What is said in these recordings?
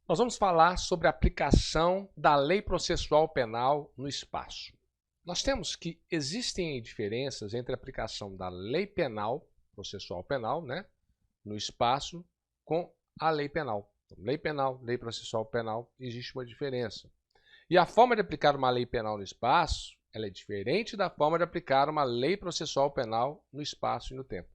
Nós vamos falar sobre a aplicação da lei processual penal no espaço. Nós temos que existem diferenças entre a aplicação da lei penal, processual penal, no espaço, com a lei penal. Então, lei penal, lei processual penal, existe uma diferença. E a forma de aplicar uma lei penal no espaço, ela é diferente da forma de aplicar uma lei processual penal no espaço e no tempo.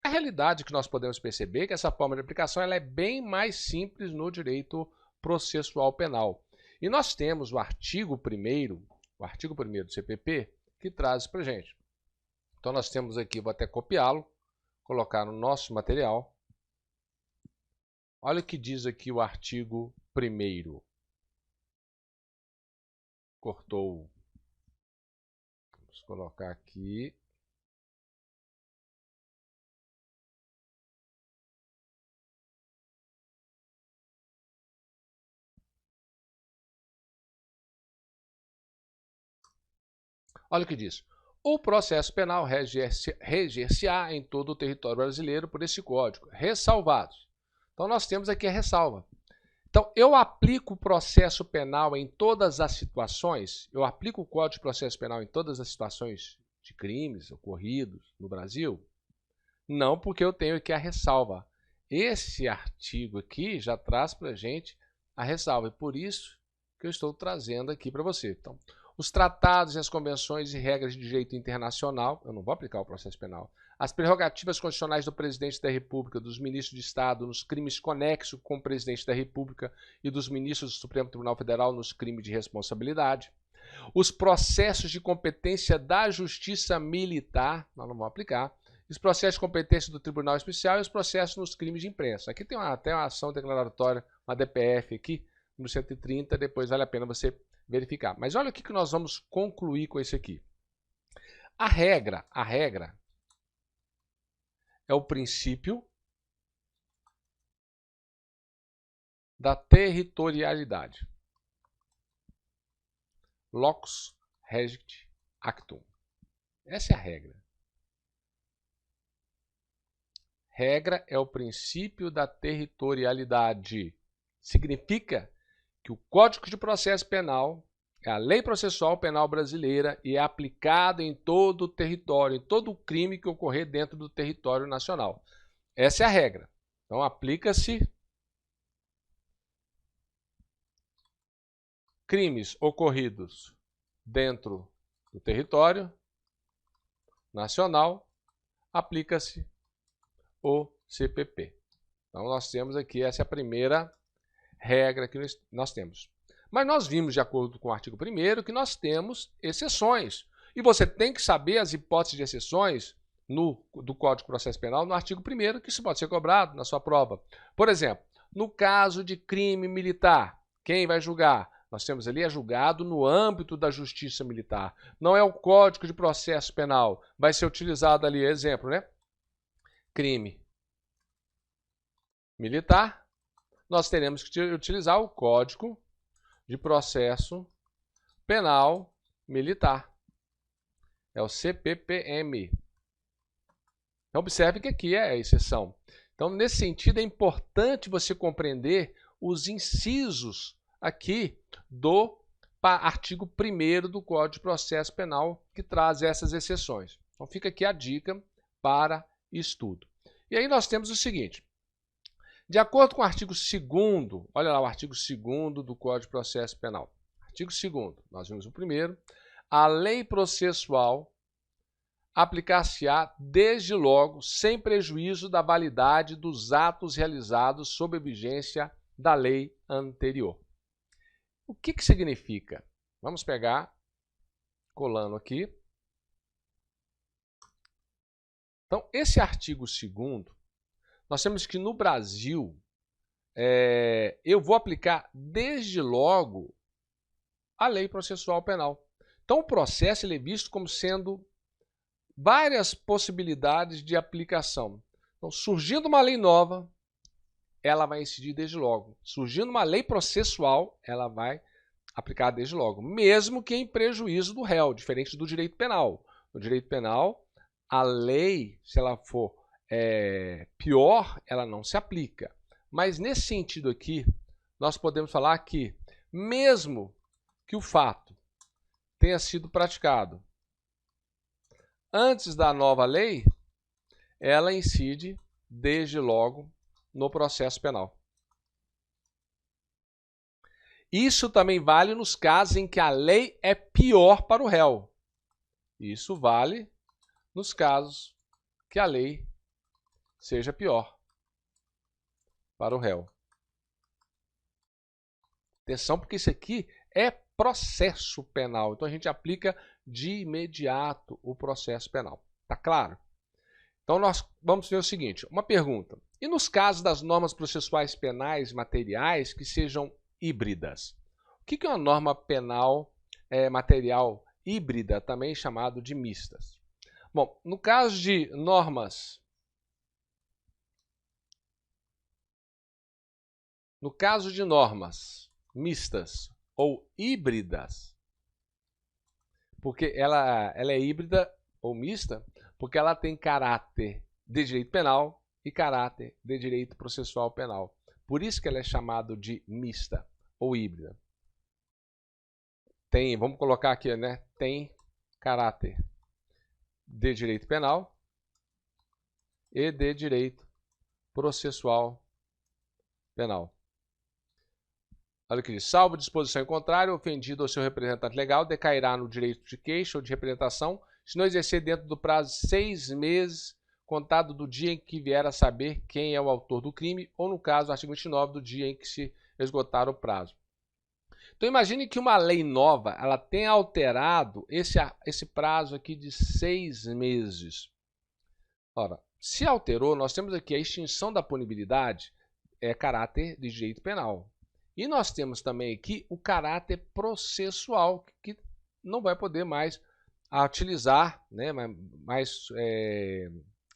A realidade que nós podemos perceber é que essa forma de aplicação ela é bem mais simples no direito processual penal. E nós temos o artigo 1º do CPP, que traz isso para a gente. Então nós temos aqui, vou até copiá-lo, colocar no nosso material. Olha o que diz aqui o artigo 1º. Cortou. Vamos colocar aqui. Olha o que diz. O processo penal reger-se-á em todo o território brasileiro por esse código, ressalvados. Então nós temos aqui a ressalva. Então eu aplico o processo penal em todas as situações, eu aplico o Código de Processo Penal em todas as situações de crimes ocorridos no Brasil? Não, porque eu tenho aqui a ressalva. Esse artigo aqui já traz para a gente a ressalva, e por isso que eu estou trazendo aqui para você. Então, os tratados e as convenções e regras de direito internacional, eu não vou aplicar o processo penal. As prerrogativas constitucionais do presidente da República, dos ministros de Estado nos crimes conexos com o presidente da República e dos ministros do Supremo Tribunal Federal nos crimes de responsabilidade. Os processos de competência da Justiça Militar, nós não vamos aplicar. Os processos de competência do Tribunal Especial e os processos nos crimes de imprensa. Aqui tem até uma ação declaratória, uma DPF aqui, no 130, depois vale a pena você verificar. Mas olha o que nós vamos concluir com isso aqui. A regra é o princípio da territorialidade. Locus regit actum. Essa é a regra. Regra é o princípio da territorialidade. Significa que o Código de Processo Penal é a lei processual penal brasileira e é aplicado em todo o território, em todo o crime que ocorrer dentro do território nacional. Essa é a regra. Então, aplica-se crimes ocorridos dentro do território nacional, aplica-se o CPP. Então, nós temos aqui, essa é a primeira regra que nós temos. Mas nós vimos, de acordo com o artigo 1º, que nós temos exceções. E você tem que saber as hipóteses de exceções do Código de Processo Penal no artigo 1º, que isso pode ser cobrado na sua prova. Por exemplo, no caso de crime militar, quem vai julgar? Nós temos ali, é julgado no âmbito da Justiça Militar. Não é o Código de Processo Penal. Vai ser utilizado ali, exemplo, crime militar, nós teremos que utilizar o Código de Processo Penal Militar. É o CPPM. Então, observe que aqui é a exceção. Então, nesse sentido, é importante você compreender os incisos aqui do artigo 1º do Código de Processo Penal, que traz essas exceções. Então, fica aqui a dica para estudo. E aí nós temos o seguinte. De acordo com o artigo 2º, olha lá o artigo 2º do Código de Processo Penal. Artigo 2º, nós vimos o 1º. A lei processual aplicar-se-á desde logo, sem prejuízo da validade dos atos realizados sob a vigência da lei anterior. O que significa? Vamos pegar, colando aqui. Então, esse artigo 2º, nós temos que no Brasil, eu vou aplicar desde logo a lei processual penal. Então o processo ele é visto como sendo várias possibilidades de aplicação. Então, surgindo uma lei nova, ela vai incidir desde logo. Surgindo uma lei processual, ela vai aplicar desde logo, mesmo que em prejuízo do réu, diferente do direito penal. No direito penal, a lei, se ela for pior, ela não se aplica. Mas nesse sentido aqui, nós podemos falar que, mesmo que o fato tenha sido praticado antes da nova lei, ela incide desde logo no processo penal. Isso também vale nos casos em que a lei é pior para o réu. Isso vale nos casos que a lei seja pior para o réu. Atenção, porque isso aqui é processo penal. Então a gente aplica de imediato o processo penal. Tá claro? Então nós vamos ver o seguinte, uma pergunta. E nos casos das normas processuais penais materiais que sejam híbridas? O que é uma norma penal material híbrida, também chamado de mistas? Bom, no caso de normas mistas ou híbridas, porque ela é híbrida ou mista, porque ela tem caráter de direito penal e caráter de direito processual penal. Por isso que ela é chamada de mista ou híbrida. Tem, vamos colocar aqui, né? Tem caráter de direito penal e de direito processual penal. Olha o que diz, salvo disposição em contrário, ofendido ou seu representante legal decairá no direito de queixa ou de representação, se não exercer dentro do prazo de 6 meses, contado do dia em que vier a saber quem é o autor do crime, ou no caso, artigo 29, do dia em que se esgotar o prazo. Então imagine que uma lei nova, ela tenha alterado esse prazo aqui de 6 meses. Ora, se alterou, nós temos aqui a extinção da punibilidade, é caráter de direito penal. E nós temos também aqui o caráter processual, que não vai poder mais utilizar, né,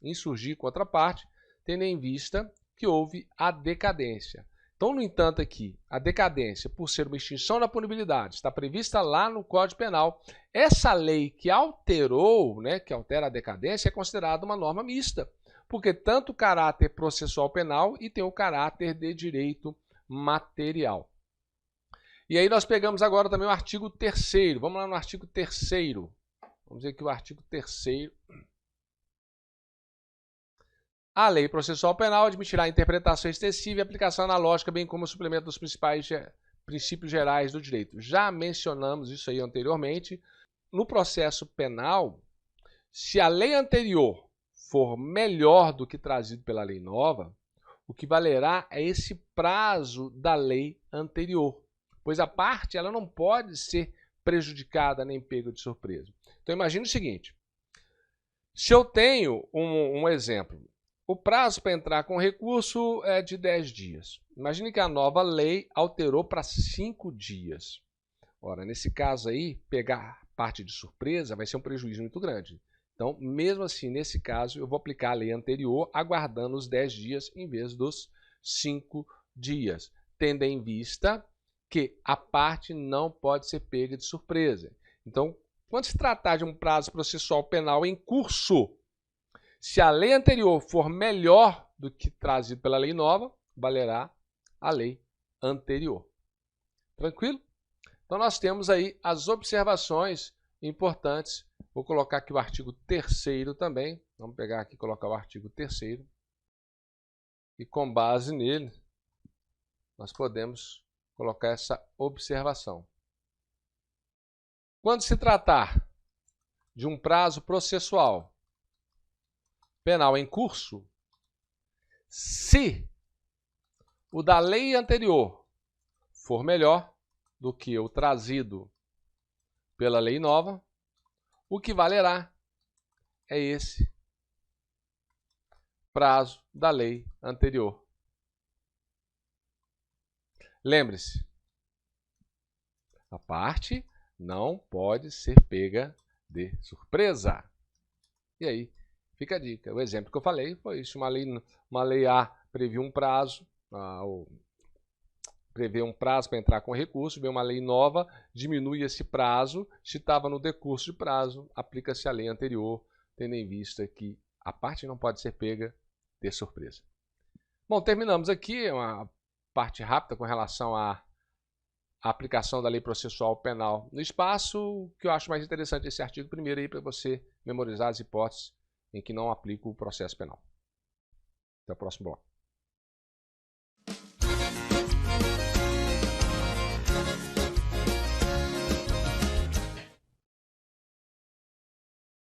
insurgir contra a parte, tendo em vista que houve a decadência. Então, no entanto, aqui, a decadência, por ser uma extinção da punibilidade, está prevista lá no Código Penal. Essa lei que alterou, né, que altera a decadência, é considerada uma norma mista, porque tanto o caráter processual penal e tem o caráter de direito material. E aí nós pegamos agora também o artigo 3º. Vamos lá no artigo 3º. Vamos ver aqui o artigo 3º. A lei processual penal admitirá a interpretação extensiva e aplicação analógica, bem como o suplemento dos principais princípios gerais do direito. Já mencionamos isso aí anteriormente. No processo penal, se a lei anterior for melhor do que trazido pela lei nova, o que valerá é esse prazo da lei anterior, pois a parte ela não pode ser prejudicada nem pega de surpresa. Então imagine o seguinte, se eu tenho um exemplo, o prazo para entrar com recurso é de 10 dias. Imagine que a nova lei alterou para 5 dias. Ora, nesse caso aí, pegar parte de surpresa vai ser um prejuízo muito grande. Então, mesmo assim, nesse caso, eu vou aplicar a lei anterior, aguardando os 10 dias em vez dos 5 dias, tendo em vista que a parte não pode ser pega de surpresa. Então, quando se tratar de um prazo processual penal em curso, se a lei anterior for melhor do que trazido pela lei nova, valerá a lei anterior. Tranquilo? Então, nós temos aí as observações importantes. Vou colocar aqui o artigo 3º também. Vamos pegar aqui e colocar o artigo 3º. E com base nele, nós podemos colocar essa observação. Quando se tratar de um prazo processual penal em curso, se o da lei anterior for melhor do que o trazido pela lei nova, o que valerá é esse prazo da lei anterior. Lembre-se, a parte não pode ser pega de surpresa. E aí, fica a dica. O exemplo que eu falei foi isso. Uma lei A previu um prazo, prevê um prazo para entrar com recurso, vem uma lei nova, diminui esse prazo, se estava no decurso de prazo, aplica-se a lei anterior, tendo em vista que a parte não pode ser pega de surpresa. Bom, terminamos aqui uma parte rápida com relação à aplicação da lei processual penal no espaço. O que eu acho mais interessante é esse artigo 1º aí, para você memorizar as hipóteses em que não aplica o processo penal. Até o próximo bloco.